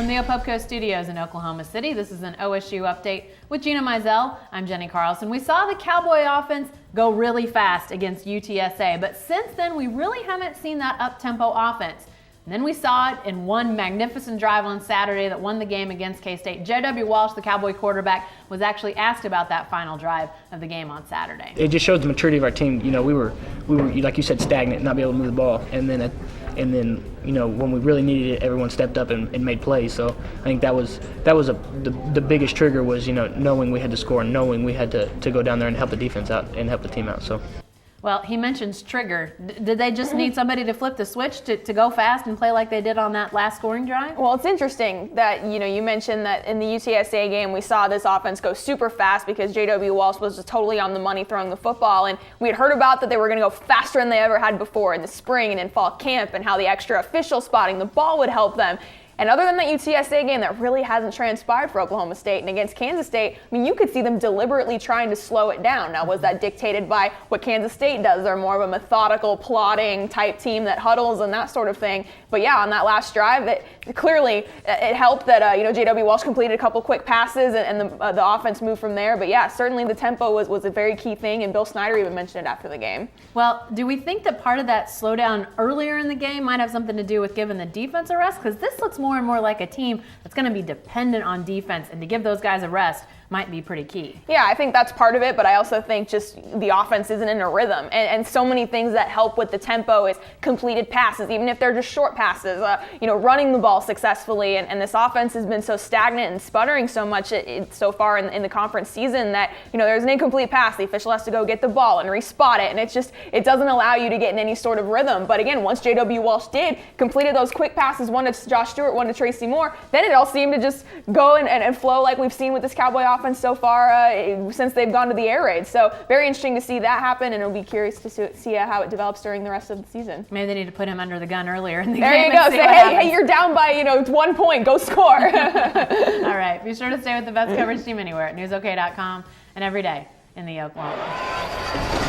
From the Opopco Studios in Oklahoma City, this is an OSU update with Gina Mizell. I'm Jenny Carlson. We saw the Cowboy offense go really fast against UTSA, but since then we really haven't seen that up-tempo offense. And then we saw it in one magnificent drive on Saturday that won the game against K-State. J.W. Walsh, the Cowboy quarterback, was actually asked about that final drive of the game on Saturday. It just shows the maturity of our team. You know, we were like you said, stagnant, not be able to move the ball, and then you know, when we really needed it, everyone stepped up and made plays. So I think that was the biggest trigger was, you know, knowing we had to score and knowing we had to go down there and help the defense out and help the team out. So. Well, he mentions trigger. Did they just need somebody to flip the switch to go fast and play like they did on that last scoring drive? Well, it's interesting that, you know, you mentioned that in the UTSA game we saw this offense go super fast because J.W. Walsh was just totally on the money throwing the football, and we had heard about that they were going to go faster than they ever had before in the spring and in fall camp, and how the extra official spotting the ball would help them. And other than that UTSA game, that really hasn't transpired for Oklahoma State. And against Kansas State, I mean, you could see them deliberately trying to slow it down. Now, was that dictated by what Kansas State does? They're more of a methodical, plodding type team that huddles and that sort of thing. But yeah, on that last drive, clearly it helped that J.W. Walsh completed a couple quick passes and the offense moved from there. But yeah, certainly the tempo was a very key thing, and Bill Snyder even mentioned it after the game. Well, do we think that part of that slowdown earlier in the game might have something to do with giving the defense a rest? Because this looks more and more like a team that's going to be dependent on defense, and to give those guys a rest might be pretty key. Yeah, I think that's part of it, but I also think just the offense isn't in a rhythm. And so many things that help with the tempo is completed passes, even if they're just short passes, running the ball successfully. And this offense has been so stagnant and sputtering so much so far in the conference season that, there's an incomplete pass. The official has to go get the ball and respot it. And it doesn't allow you to get in any sort of rhythm. But again, once J.W. Walsh completed those quick passes, one to Josh Stewart, one to Tracy Moore, then it all seemed to just go and flow like we've seen with this Cowboy offense so far since they've gone to the air raid. So very interesting to see that happen, and it'll be curious to see how it develops during the rest of the season. Maybe they need to put him under the gun earlier in the game. There you go. Say, hey, you're down by 1 point. Go score. All right. Be sure to stay with the best coverage team anywhere at newsok.com and every day in the Oklahoma.